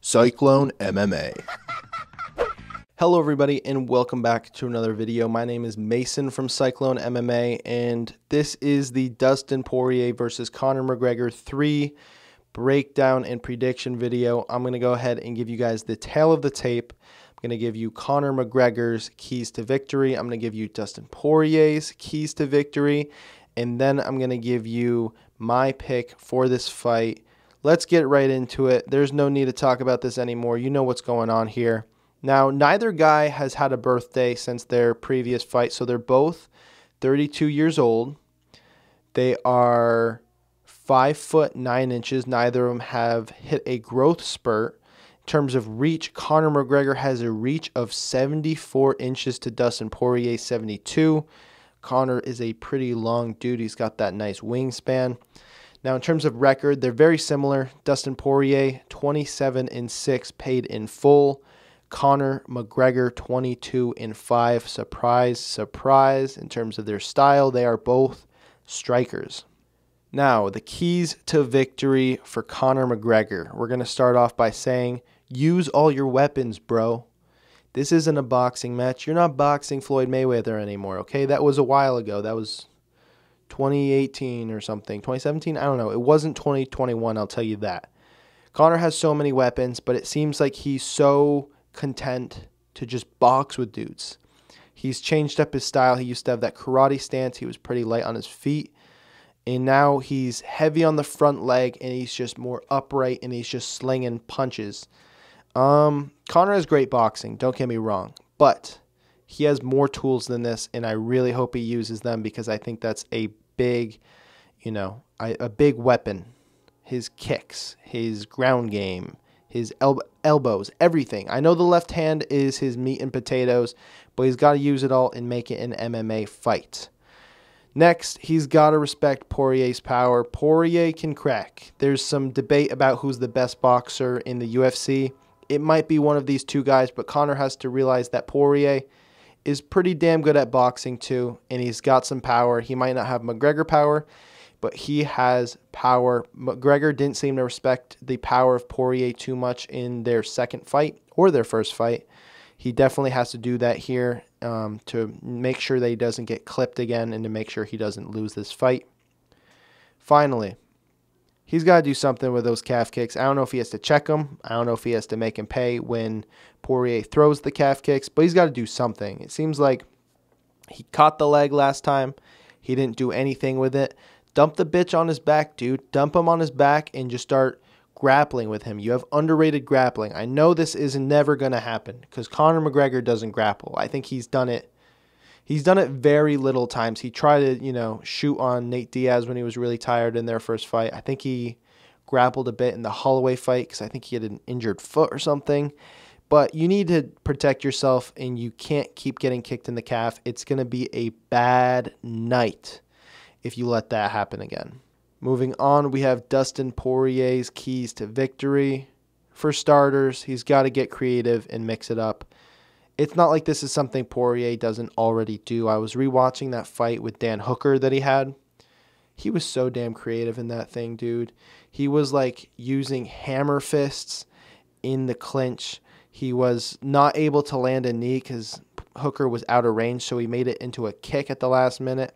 Cyclone MMA. Hello everybody and welcome back to another video. My name is Mason from Cyclone MMA and this is the Dustin Poirier versus Conor McGregor 3 breakdown and prediction video. I'm going to go ahead and give you guys the tail of the tape. I'm going to give you Conor McGregor's keys to victory. I'm going to give you Dustin Poirier's keys to victory. And then I'm going to give you my pick for this fight. Let's get right into it. There's no need to talk about this anymore. You know what's going on here. Now, neither guy has had a birthday since their previous fight, so they're both 32 years old. They are 5'9". Neither of them have hit a growth spurt. In terms of reach, Conor McGregor has a reach of 74 inches to Dustin Poirier 72. Conor is a pretty long dude. He's got that nice wingspan. Now, in terms of record, they're very similar. Dustin Poirier, 27-6 paid in full. Conor McGregor, 22-5. Surprise, surprise. In terms of their style, they are both strikers. Now, the keys to victory for Conor McGregor. We're going to start off by saying, use all your weapons, bro. This isn't a boxing match. You're not boxing Floyd Mayweather anymore, okay? That was a while ago. That was 2018 or something. 2017? I don't know. It wasn't 2021, I'll tell you that. Conor has so many weapons, but it seems like he's so content to just box with dudes. He's changed up his style. He used to have that karate stance. He was pretty light on his feet. And now he's heavy on the front leg, and he's just more upright, and he's just slinging punches. Conor has great boxing, don't get me wrong, but he has more tools than this, and I really hope he uses them because I think that's a big, a big weapon. His kicks, his ground game, his elbows, everything. I know the left hand is his meat and potatoes, but he's got to use it all and make it an MMA fight. Next, he's got to respect Poirier's power. Poirier can crack. There's some debate about who's the best boxer in the UFC. It might be one of these two guys, but Conor has to realize that Poirier is pretty damn good at boxing too, and he's got some power. He might not have McGregor power, but he has power. McGregor didn't seem to respect the power of Poirier too much in their second fight or their first fight. He definitely has to do that here to make sure that he doesn't get clipped again and to make sure he doesn't lose this fight. Finally, he's got to do something with those calf kicks. I don't know if he has to check them. I don't know if he has to make him pay when Poirier throws the calf kicks, but he's got to do something. It seems like he caught the leg last time. He didn't do anything with it. Dump the bitch on his back, dude. Dump him on his back and just start grappling with him. You have underrated grappling. I know this is never going to happen because Conor McGregor doesn't grapple. I think he's done it. He's done it very little times. He tried to, shoot on Nate Diaz when he was really tired in their first fight. I think he grappled a bit in the Holloway fight because I think he had an injured foot or something. But you need to protect yourself, and you can't keep getting kicked in the calf. It's going to be a bad night if you let that happen again. Moving on, we have Dustin Poirier's keys to victory. For starters, he's got to get creative and mix it up. It's not like this is something Poirier doesn't already do. I was rewatching that fight with Dan Hooker that he had. He was so damn creative in that thing, dude. He was like using hammer fists in the clinch. He was not able to land a knee because Hooker was out of range, so he made it into a kick at the last minute.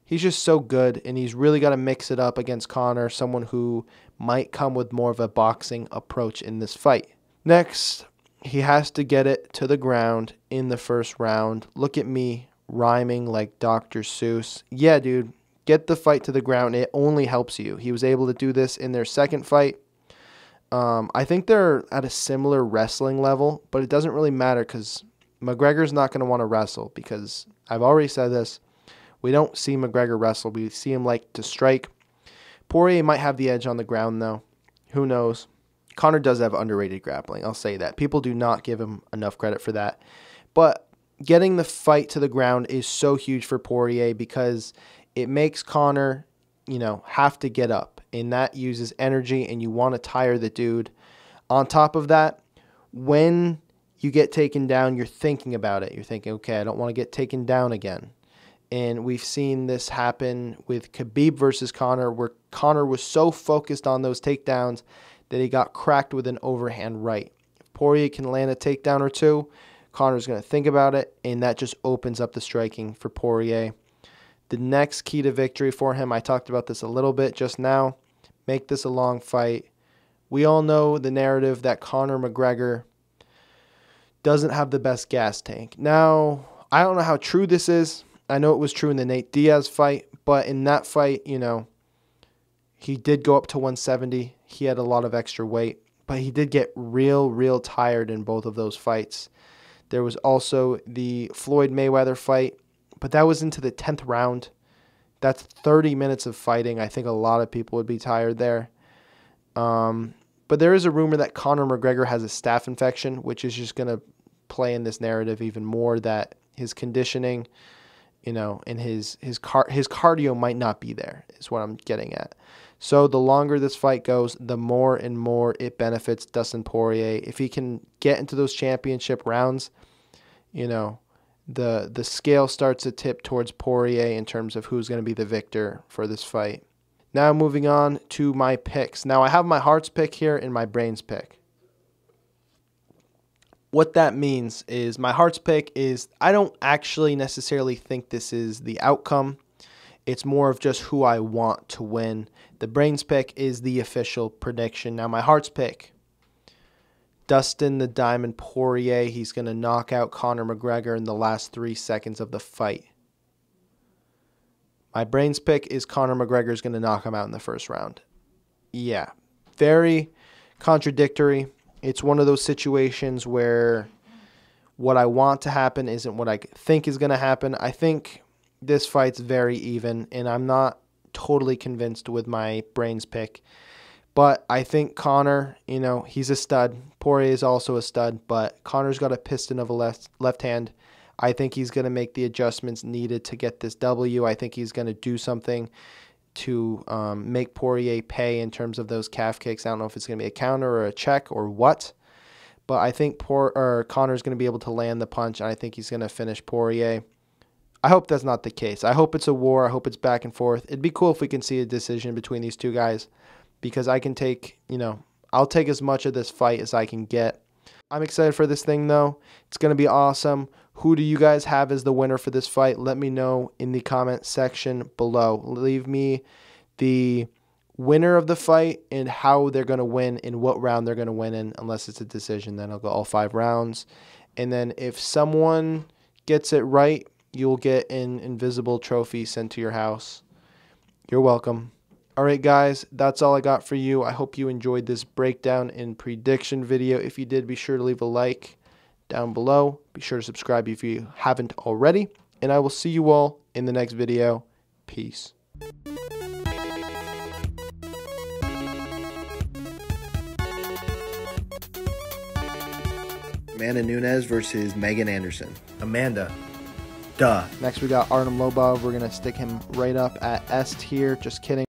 He's just so good, and he's really got to mix it up against Conor, someone who might come with more of a boxing approach in this fight. Next, he has to get it to the ground in the first round. Look at me rhyming like Dr. Seuss. Yeah, dude, get the fight to the ground. It only helps you. He was able to do this in their second fight. I think they're at a similar wrestling level, but it doesn't really matter because McGregor's not going to want to wrestle because I've already said this. We don't see McGregor wrestle. We see him like to strike. Poirier might have the edge on the ground, though. Who knows? Conor does have underrated grappling. I'll say that. People do not give him enough credit for that. But getting the fight to the ground is so huge for Poirier because it makes Conor, have to get up. And that uses energy, and you want to tire the dude. On top of that, when you get taken down, you're thinking about it. You're thinking, okay, I don't want to get taken down again. And we've seen this happen with Khabib versus Conor, where Conor was so focused on those takedowns that he got cracked with an overhand right. If Poirier can land a takedown or two, Conor's going to think about it, and that just opens up the striking for Poirier. The next key to victory for him, I talked about this a little bit just now, make this a long fight. We all know the narrative that Conor McGregor doesn't have the best gas tank. Now, I don't know how true this is. I know it was true in the Nate Diaz fight, but in that fight, you know, he did go up to 170. He had a lot of extra weight, but he did get real tired in both of those fights. There was also the Floyd Mayweather fight, but that was into the 10th round. That's 30 minutes of fighting. I think a lot of people would be tired there. But there is a rumor that Conor McGregor has a staph infection, which is just going to play in this narrative even more, that his conditioning, you know, and his cardio might not be there, is what I'm getting at. So the longer this fight goes, the more and more it benefits Dustin Poirier. If he can get into those championship rounds, you know, the scale starts to tip towards Poirier in terms of who's going to be the victor for this fight. Now moving on to my picks. Now I have my heart's pick here and my brain's pick. What that means is my heart's pick is I don't actually necessarily think this is the outcome. It's more of just who I want to win. The brain's pick is the official prediction. Now my heart's pick, Dustin the Diamond Poirier. He's going to knock out Conor McGregor in the last 3 seconds of the fight. My brain's pick is Conor McGregor is going to knock him out in the first round. Yeah, very contradictory. It's one of those situations where what I want to happen isn't what I think is going to happen. I think this fight's very even, and I'm not totally convinced with my brain's pick. But I think Conor, you know, he's a stud. Poirier is also a stud, but Conor's got a piston of a left hand. I think he's going to make the adjustments needed to get this W. I think he's going to do something to make Poirier pay in terms of those calf kicks. I don't know if it's going to be a counter or a check or what, but I think Conor's going to be able to land the punch, and I think he's going to finish Poirier. I hope that's not the case. I hope it's a war. I hope it's back and forth. It'd be cool if we can see a decision between these two guys, because I can take, you know, I'll take as much of this fight as I can get. I'm excited for this thing, though. It's going to be awesome. Who do you guys have as the winner for this fight? Let me know in the comment section below. Leave me the winner of the fight and how they're going to win and what round they're going to win in. Unless it's a decision, then I'll go all 5 rounds. And then if someone gets it right, you'll get an invisible trophy sent to your house. You're welcome. All right, guys, that's all I got for you. I hope you enjoyed this breakdown and prediction video. If you did, be sure to leave a like down below. Be sure to subscribe if you haven't already. And I will see you all in the next video. Peace. Amanda Nunes versus Megan Anderson. Amanda. Duh. Next, we got Artem Lobov. We're going to stick him right up at S tier. Just kidding.